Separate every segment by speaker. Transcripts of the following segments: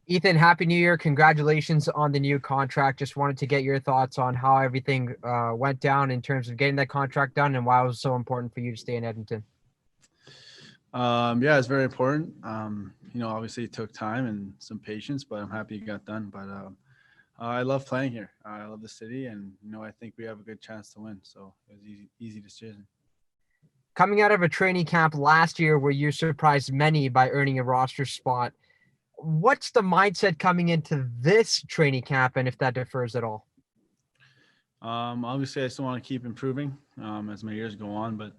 Speaker 1: Ethan, Happy New Year. Congratulations on the new contract. Just wanted to get your thoughts on how everything went down in terms of getting that contract done and why it was so important for you to stay in Edmonton.
Speaker 2: Yeah, it's very important. Obviously it took time and some patience, but I'm happy it got done. But I love playing here. I love the city, and I think we have a good chance to win. So it was easy decision.
Speaker 1: Coming out of a training camp last year where you surprised many by earning a roster spot, what's the mindset coming into this training camp, and if that differs at all?
Speaker 2: Obviously, I still want to keep improving as my years go on, but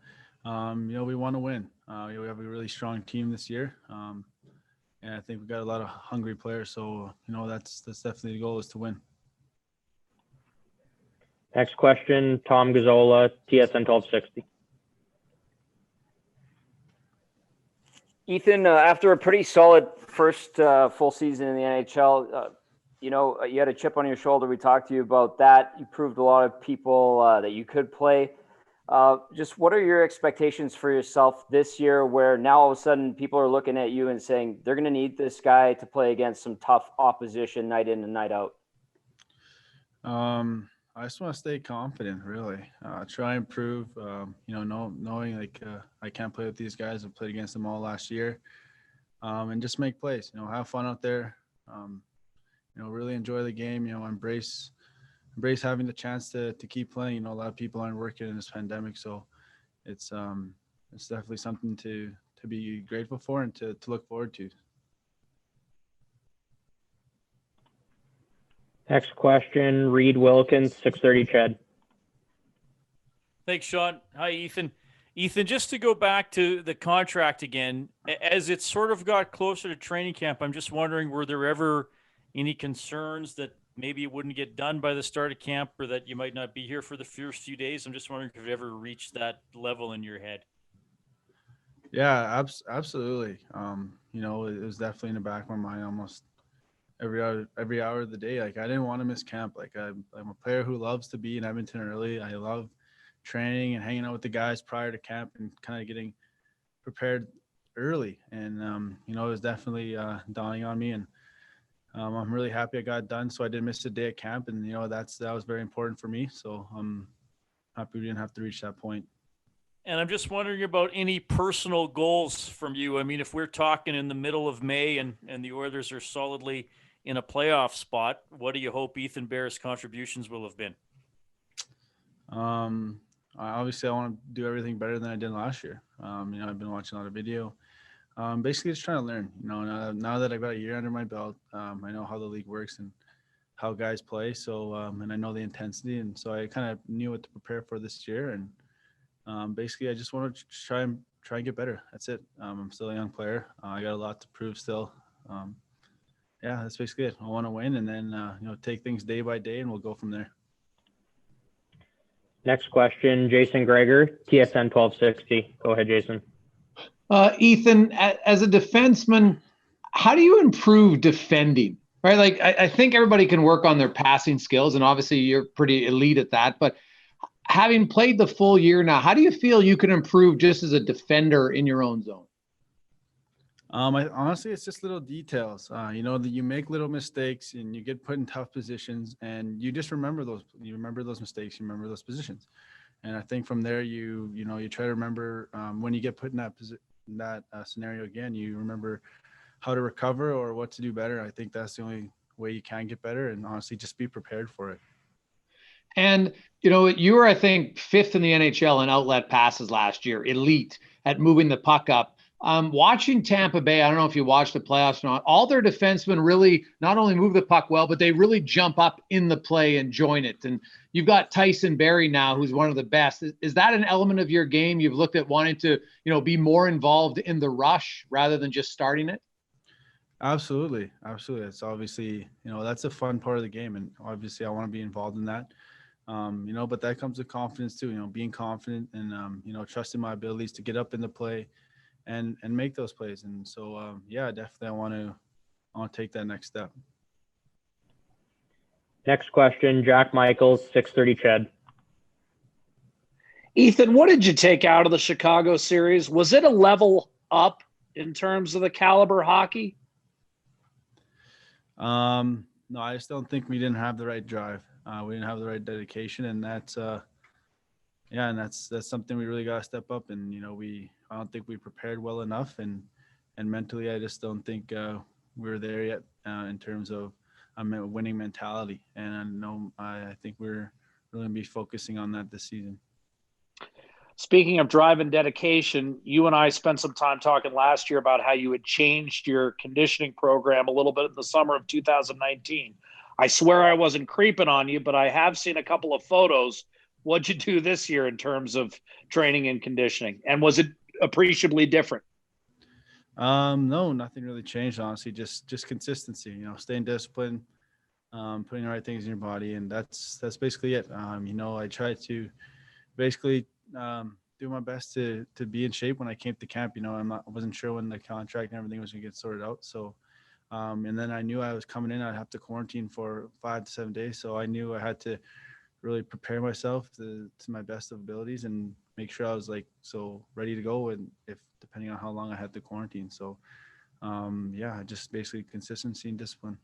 Speaker 2: we want to win. We have a really strong team this year, and I think we got a lot of hungry players. So that's definitely the goal, is to win.
Speaker 3: Next question, Tom Gazzola, TSN 1260.
Speaker 4: Ethan, after a pretty solid first full season in the NHL, you had a chip on your shoulder. We talked to you about that. You proved a lot of people that you could play. Just what are your expectations for yourself this year, where now all of a sudden people are looking at you and saying they're going to need this guy to play against some tough opposition night in and night out?
Speaker 2: I just want to stay confident, really. Try and prove, knowing I can't play with these guys. I've played against them all last year, and just make plays. Have fun out there. Really enjoy the game. Embrace having the chance to keep playing. A lot of people aren't working in this pandemic, so it's definitely something to be grateful for and to look forward to.
Speaker 3: Next question, Reed Wilkins, 630 Chad.
Speaker 5: Thanks, Sean. Hi, Ethan. Ethan, just to go back to the contract again, as it sort of got closer to training camp, I'm just wondering, were there ever any concerns that maybe it wouldn't get done by the start of camp, or that you might not be here for the first few days? I'm just wondering if you ever reached that level in your head.
Speaker 2: Yeah, absolutely. It was definitely in the back of my mind almost every hour of the day. Like, I didn't want to miss camp. Like, I'm a player who loves to be in Edmonton early. I love training and hanging out with the guys prior to camp and kind of getting prepared early. And it was definitely dawning on me, and I'm really happy I got done, so I didn't miss a day at camp. And that was very important for me, so I'm happy we didn't have to reach that point.
Speaker 5: And I'm just wondering about any personal goals from you. I mean, if we're talking in the middle of May and the Oilers are solidly in a playoff spot, what do you hope Ethan Bear's contributions will have been?
Speaker 2: Obviously, I want to do everything better than I did last year. I've been watching a lot of video. Basically, just trying to learn. Now that I've got a year under my belt, I know how the league works and how guys play. So, and I know the intensity, and so I kind of knew what to prepare for this year. And basically, I just want to try and get better. That's it. I'm still a young player. I got a lot to prove still. Yeah, that's basically it. I want to win, and then take things day by day, and we'll go from there.
Speaker 3: Next question, Jason Gregor, TSN 1260. Go ahead, Jason.
Speaker 6: Ethan, as a defenseman, how do you improve defending? Right, like I think everybody can work on their passing skills, and obviously you're pretty elite at that. But having played the full year now, how do you feel you can improve just as a defender in your own zone?
Speaker 2: Honestly, it's just little details. That you make little mistakes and you get put in tough positions, and you just remember those. You remember those mistakes. You remember those positions, and I think from there, you try to remember when you get put in that scenario again. You remember how to recover or what to do better. I think that's the only way you can get better, and honestly, just be prepared for it.
Speaker 6: And you were, I think, 5th in the NHL in outlet passes last year, elite at moving the puck up. Watching Tampa Bay, I don't know if you watched the playoffs or not, all their defensemen really not only move the puck well, but they really jump up in the play and join it. And you've got Tyson Barrie now, who's one of the best. Is that an element of your game you've looked at wanting to, be more involved in the rush rather than just starting it?
Speaker 2: Absolutely. It's obviously, that's a fun part of the game. And obviously I want to be involved in that. But that comes with confidence too, being confident and, trusting my abilities to get up in the play and make those plays. And so, definitely I want to take that next step.
Speaker 3: Next question, Jack Michaels, 630 Chad.
Speaker 7: Ethan, what did you take out of the Chicago series? Was it a level up in terms of the caliber hockey?
Speaker 2: No, I just don't think we didn't have the right drive. We didn't have the right dedication, and that's yeah, and that's something we really got to step up. And I don't think we prepared well enough, and mentally, I just don't think we're there yet in terms of a winning mentality. And I know I think we're really gonna be focusing on that this season.
Speaker 7: Speaking of drive and dedication, you and I spent some time talking last year about how you had changed your conditioning program a little bit in the summer of 2019. I swear I wasn't creeping on you, but I have seen a couple of photos. What'd you do this year in terms of training and conditioning? And was it appreciably different?
Speaker 2: No, nothing really changed, honestly. Just consistency. Staying disciplined, putting the right things in your body, and that's basically it. I try to basically do my best to be in shape when I came to camp. I wasn't sure when the contract and everything was gonna get sorted out. So, and then I knew I was coming in. I'd have to quarantine for 5 to 7 days. So I knew I had to really prepare myself to my best of abilities and make sure I was so ready to go. And if depending on how long I had to quarantine. So, yeah, just basically consistency and discipline.